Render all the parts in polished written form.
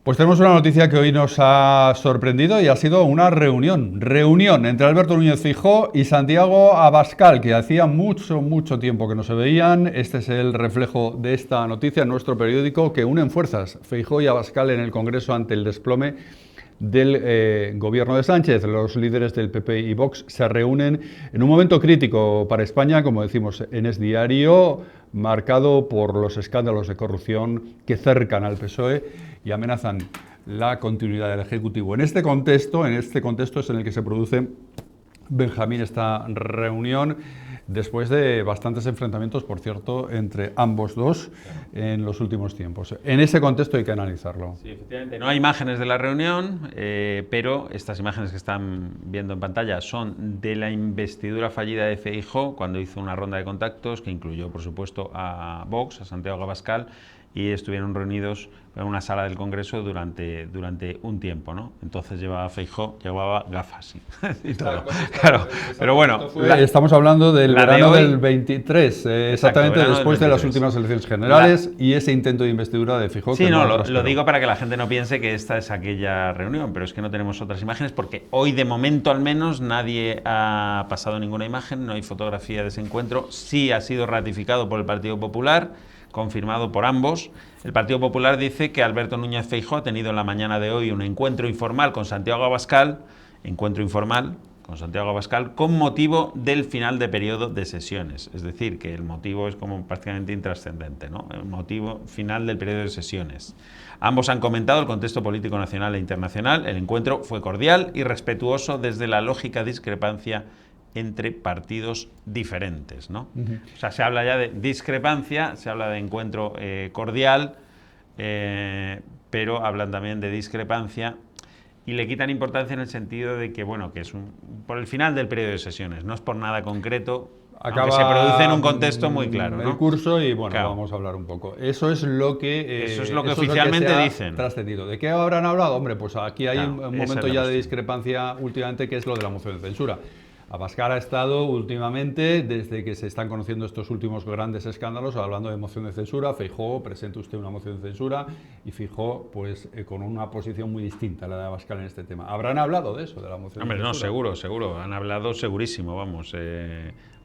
Pues tenemos una noticia que hoy nos ha sorprendido y ha sido una reunión entre Alberto Núñez Feijóo y Santiago Abascal, que hacía mucho tiempo que no se veían. Este es el reflejo de esta noticia en nuestro periódico, que unen fuerzas Feijóo y Abascal en el Congreso ante el desplome del gobierno de Sánchez. Los líderes del PP y Vox se reúnen en un momento crítico para España, como decimos en Es Diario, marcado por los escándalos de corrupción que cercan al PSOE y amenazan la continuidad del Ejecutivo. En este contexto es en el que se produce, Benjamín, esta reunión, después de bastantes enfrentamientos, por cierto, entre ambos dos en los últimos tiempos. En ese contexto hay que analizarlo. Sí, efectivamente. No hay imágenes de la reunión, pero estas imágenes que están viendo en pantalla son de la investidura fallida de Feijóo, cuando hizo una ronda de contactos que incluyó, por supuesto, a Vox, a Santiago Abascal, y estuvieron reunidos en una sala del Congreso durante un tiempo, ¿no? Entonces Feijóo llevaba gafas y todo. Claro, pero bueno. Estamos hablando del verano del 23, exactamente verano después del 23. De las últimas elecciones generales y ese intento de investidura de Feijóo. Sí, no, lo digo para que la gente no piense que esta es aquella reunión, pero es que no tenemos otras imágenes porque hoy, de momento al menos, nadie ha pasado ninguna imagen, no hay fotografía de ese encuentro. Sí ha sido ratificado por el Partido Popular, confirmado por ambos. El Partido Popular dice que Alberto Núñez Feijóo ha tenido en la mañana de hoy un encuentro informal con Santiago Abascal, con motivo del final de periodo de sesiones. Es decir, que el motivo es como prácticamente intrascendente, ¿no? El motivo final del periodo de sesiones. Ambos han comentado el contexto político nacional e internacional. El encuentro fue cordial y respetuoso desde la lógica discrepancia entre partidos diferentes, ¿no? O sea, se habla ya de discrepancia, se habla de encuentro cordial, pero hablan también de discrepancia y le quitan importancia en el sentido de que, bueno, que es por el final del periodo de sesiones, no es por nada concreto, aunque se produce en un contexto muy claro, ¿no? El curso y, bueno, claro, vamos a hablar un poco. Eso es lo que oficialmente dicen. Trascendido. ¿De qué habrán hablado? Hombre, pues aquí hay un momento ya de discrepancia últimamente, que es lo de la moción de censura. Abascal ha estado últimamente, desde que se están conociendo estos últimos grandes escándalos, hablando de moción de censura. Feijóo, presente usted una moción de censura, y Feijóo, pues, con una posición muy distinta a la de Abascal en este tema. ¿Habrán hablado de eso, de la moción de censura? Hombre, no, seguro. Han hablado segurísimo, vamos.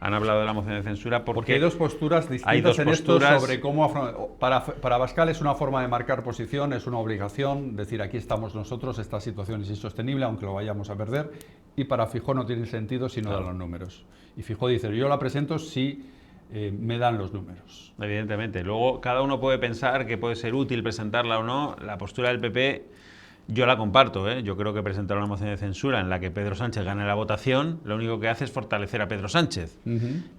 Han hablado de la moción de censura porque hay dos posturas distintas esto sobre cómo... Para Abascal es una forma de marcar posición, es una obligación, decir, aquí estamos nosotros, esta situación es insostenible, aunque lo vayamos a perder, y para Feijóo no tiene sentido si no dan los números. Y Feijóo dice, yo la presento si me dan los números. Evidentemente. Luego, cada uno puede pensar que puede ser útil presentarla o no. La postura del PP... yo la comparto, ¿eh? Yo creo que presentar una moción de censura en la que Pedro Sánchez gane la votación, lo único que hace es fortalecer a Pedro Sánchez.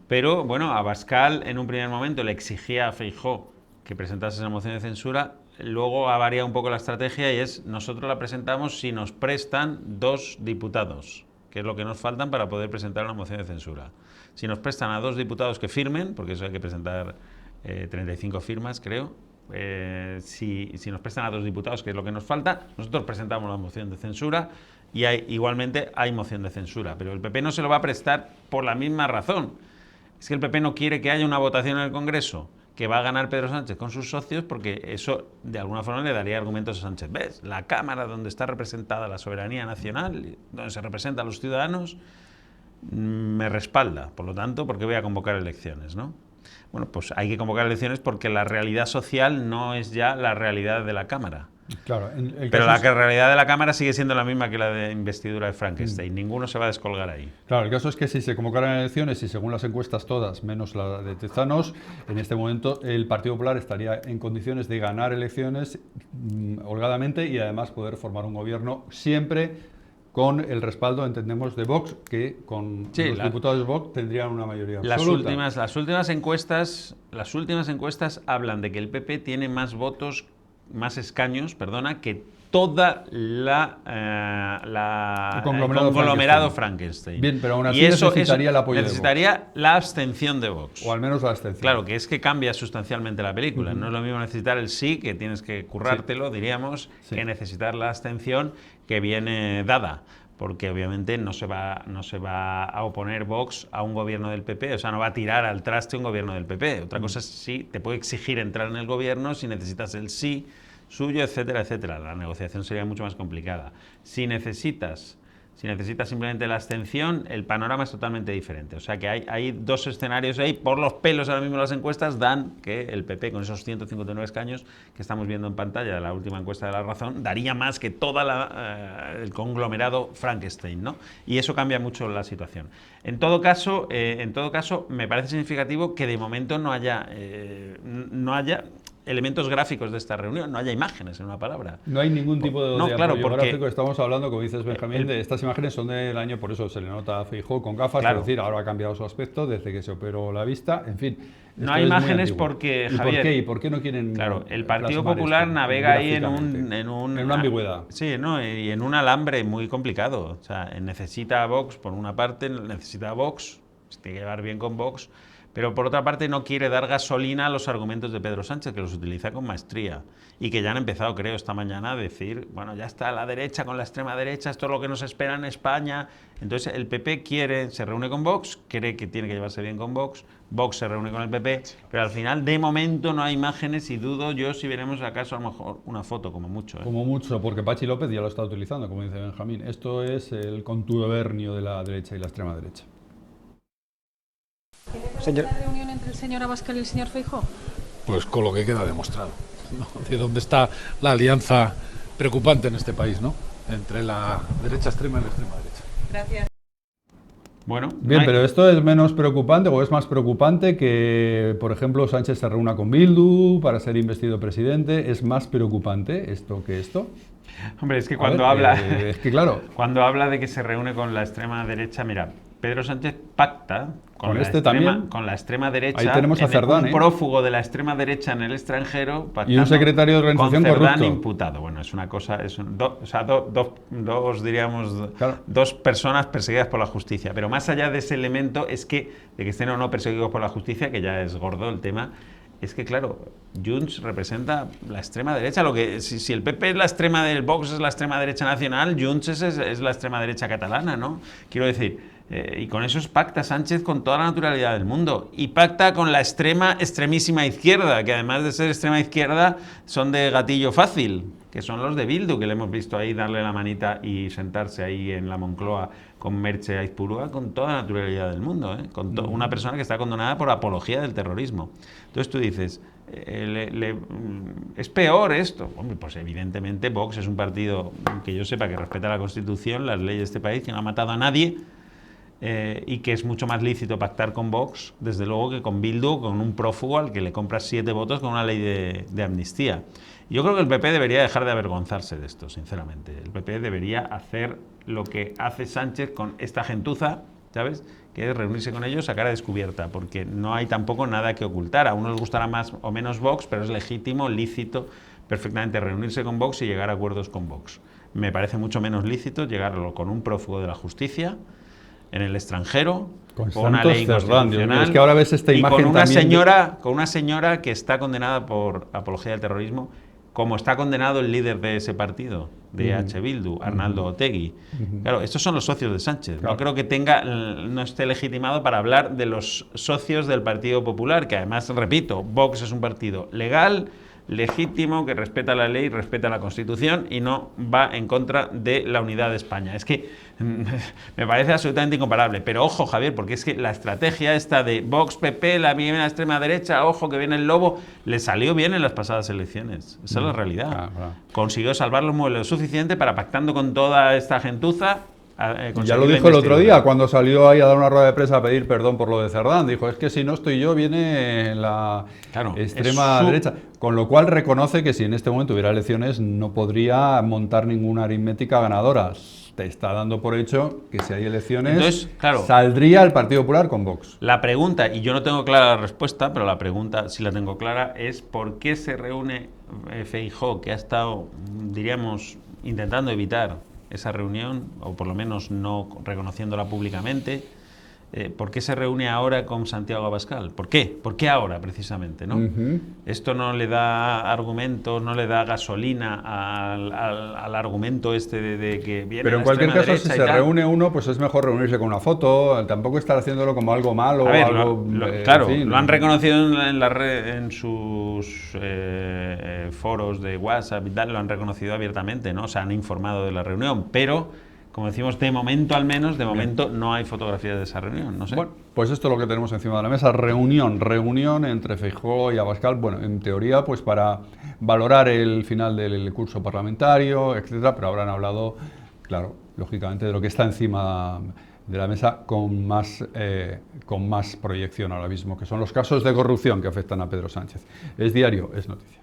Pero, bueno, Abascal en un primer momento le exigía a Feijóo que presentase esa moción de censura, luego ha variado un poco la estrategia y es, nosotros la presentamos si nos prestan 2 diputados, que es lo que nos faltan para poder presentar una moción de censura. Si nos prestan a 2 diputados que firmen, porque eso hay que presentar 35 firmas, creo. Si nos prestan a 2 diputados, que es lo que nos falta, nosotros presentamos la moción de censura y igualmente hay moción de censura, pero el PP no se lo va a prestar por la misma razón. Es que el PP no quiere que haya una votación en el Congreso que va a ganar Pedro Sánchez con sus socios, porque eso de alguna forma le daría argumentos a Sánchez. ¿Ves? La Cámara donde está representada la soberanía nacional, donde se representan a los ciudadanos, me respalda. Por lo tanto, ¿por qué voy a convocar elecciones, no? Bueno, pues hay que convocar elecciones porque la realidad social no es ya la realidad de la Cámara. Claro, pero la realidad de la Cámara sigue siendo la misma que la de investidura de Frankenstein. Ninguno se va a descolgar ahí. Claro, el caso es que si se convocaran elecciones y según las encuestas todas, menos la de Tezanos, en este momento el Partido Popular estaría en condiciones de ganar elecciones holgadamente y además poder formar un gobierno siempre con el respaldo, entendemos, de Vox, que con los diputados de Vox tendrían una mayoría absoluta. Las últimas encuestas hablan de que el PP tiene más votos, más escaños, que toda el conglomerado Frankenstein. Bien, pero aún así necesitaría el apoyo necesitaría de Vox. La abstención de Vox. O al menos la abstención. Claro, que es que cambia sustancialmente la película. No es lo mismo necesitar el sí, que tienes que currártelo, diríamos, que necesitar la abstención que viene dada. Porque obviamente no se va a oponer Vox a un gobierno del PP, o sea, no va a tirar al traste un gobierno del PP. Otra cosa es si te puede exigir entrar en el gobierno si necesitas el sí suyo, etcétera, etcétera. La negociación sería mucho más complicada. Si necesitas simplemente la abstención, el panorama es totalmente diferente. O sea que hay dos escenarios ahí. Por los pelos ahora mismo las encuestas dan que el PP, con esos 159 escaños que estamos viendo en pantalla de la última encuesta de La Razón, daría más que todo el conglomerado Frankenstein, ¿no? Y eso cambia mucho la situación. En todo caso, me parece significativo que de momento no haya elementos gráficos de esta reunión, no haya imágenes, en una palabra. No hay ningún tipo de claro, gráfico. Estamos hablando, como dices, Benjamín, de estas imágenes son del año, por eso se le nota a Feijóo con gafas, claro. Es decir, ahora ha cambiado su aspecto desde que se operó la vista, en fin. No hay imágenes porque, Javier... ¿Y por qué no quieren? Claro, el Partido Popular navega ahí en una ambigüedad. Sí, ¿no? Y en un alambre muy complicado. O sea, necesita a Vox, por una parte, necesita a Vox, se tiene que llevar bien con Vox, pero por otra parte no quiere dar gasolina a los argumentos de Pedro Sánchez, que los utiliza con maestría y que ya han empezado, creo, esta mañana a decir, bueno, ya está la derecha con la extrema derecha, esto es lo que nos espera en España. Entonces el PP se reúne con Vox, cree que tiene que llevarse bien con Vox, Vox se reúne con el PP, pero al final de momento no hay imágenes y dudo yo si veremos acaso a lo mejor una foto, como mucho. Como mucho, porque Pachi López ya lo está utilizando, como dice Benjamín. Esto es el contubernio de la derecha y la extrema derecha. ¿Tiene la reunión entre el señor Abascal y el señor Feijóo? Pues con lo que queda demostrado, ¿no? De dónde está la alianza preocupante en este país, ¿no? Entre la derecha extrema y la extrema derecha. Gracias. Bueno, bien, pero esto es menos preocupante o es más preocupante que, por ejemplo, Sánchez se reúna con Bildu para ser investido presidente. ¿Es más preocupante esto que esto? Hombre, es que cuando habla... es que claro. Cuando habla de que se reúne con la extrema derecha, mira, Pedro Sánchez pacta con la extrema derecha. Ahí tenemos a Cerdán, un prófugo de la extrema derecha en el extranjero, y un secretario de organización con Cerdán corrupto imputado. Bueno, es una cosa, claro, dos personas perseguidas por la justicia. Pero más allá de ese elemento es que de que estén o no perseguidos por la justicia, que ya es gordo el tema. Es que, claro, Junts representa la extrema derecha. Si el PP es la extrema del Vox, es la extrema derecha nacional, Junts es la extrema derecha catalana, ¿no? Quiero decir, y con eso pacta Sánchez con toda la naturalidad del mundo. Y pacta con la extremísima izquierda, que además de ser extrema izquierda, son de gatillo fácil, que son los de Bildu, que le hemos visto ahí darle la manita y sentarse ahí en la Moncloa con Merche Aizpurúa, con toda la naturalidad del mundo, ¿eh? Con una persona que está condenada por apología del terrorismo. Entonces tú dices, ¿es peor esto? Hombre, pues evidentemente Vox es un partido que yo sepa que respeta la Constitución, las leyes de este país, que no ha matado a nadie, y que es mucho más lícito pactar con Vox, desde luego, que con Bildu, con un prófugo al que le compras 7 votos con una ley de amnistía. Yo creo que el PP debería dejar de avergonzarse de esto, sinceramente. El PP debería hacer lo que hace Sánchez con esta gentuza, ¿sabes? Que es reunirse con ellos a cara descubierta, porque no hay tampoco nada que ocultar. A unos les gustará más o menos Vox, pero es legítimo, lícito, perfectamente reunirse con Vox y llegar a acuerdos con Vox. Me parece mucho menos lícito llegarlo con un prófugo de la justicia en el extranjero, con una ley constitucional, es que ahora ves esta imagen y con una señora que está condenada por apología del terrorismo, como está condenado el líder de ese partido, de H. Bildu, Arnaldo Otegi. Claro, estos son los socios de Sánchez. Claro. No creo que no esté legitimado para hablar de los socios del Partido Popular, que además, repito, Vox es un partido legal, legítimo, que respeta la ley, respeta la Constitución y no va en contra de la unidad de España. Es que me parece absolutamente incomparable. Pero ojo, Javier, porque es que la estrategia esta de Vox, PP, la extrema derecha, ojo que viene el lobo, le salió bien en las pasadas elecciones. Esa es la realidad. Consiguió salvar los muebles lo suficiente para, pactando con toda esta gentuza, ya lo dijo el otro día, cuando salió ahí a dar una rueda de prensa a pedir perdón por lo de Cerdán. Dijo, es que si no estoy yo, viene la extrema derecha. Con lo cual reconoce que si en este momento hubiera elecciones, no podría montar ninguna aritmética ganadora. Te está dando por hecho que si hay elecciones, entonces, claro, saldría el Partido Popular con Vox. La pregunta, y yo no tengo clara la respuesta, pero la pregunta sí la tengo clara, es ¿por qué se reúne Feijóo, que ha estado, diríamos, intentando evitar esa reunión, o por lo menos no reconociéndola públicamente, ¿por qué se reúne ahora con Santiago Abascal? ¿Por qué? ¿Por qué ahora, precisamente? ¿No? Esto no le da argumentos, no le da gasolina al argumento este de que viene Pero en la cualquier extrema caso, si derecha y se tal. reúne uno, pues es mejor reunirse con una foto, tampoco estar haciéndolo como algo malo. A ver, algo, claro, en fin. lo han reconocido en la red, en sus foros de WhatsApp y tal, lo han reconocido abiertamente, ¿no? Se han informado de la reunión, pero, como decimos, de momento al menos, de momento no hay fotografías de esa reunión, no sé. Bueno, pues esto es lo que tenemos encima de la mesa, reunión entre Feijóo y Abascal, bueno, en teoría, pues para valorar el final del curso parlamentario, etcétera, pero habrán hablado, claro, lógicamente, de lo que está encima de la mesa con más proyección ahora mismo, que son los casos de corrupción que afectan a Pedro Sánchez. Es diario, es noticia.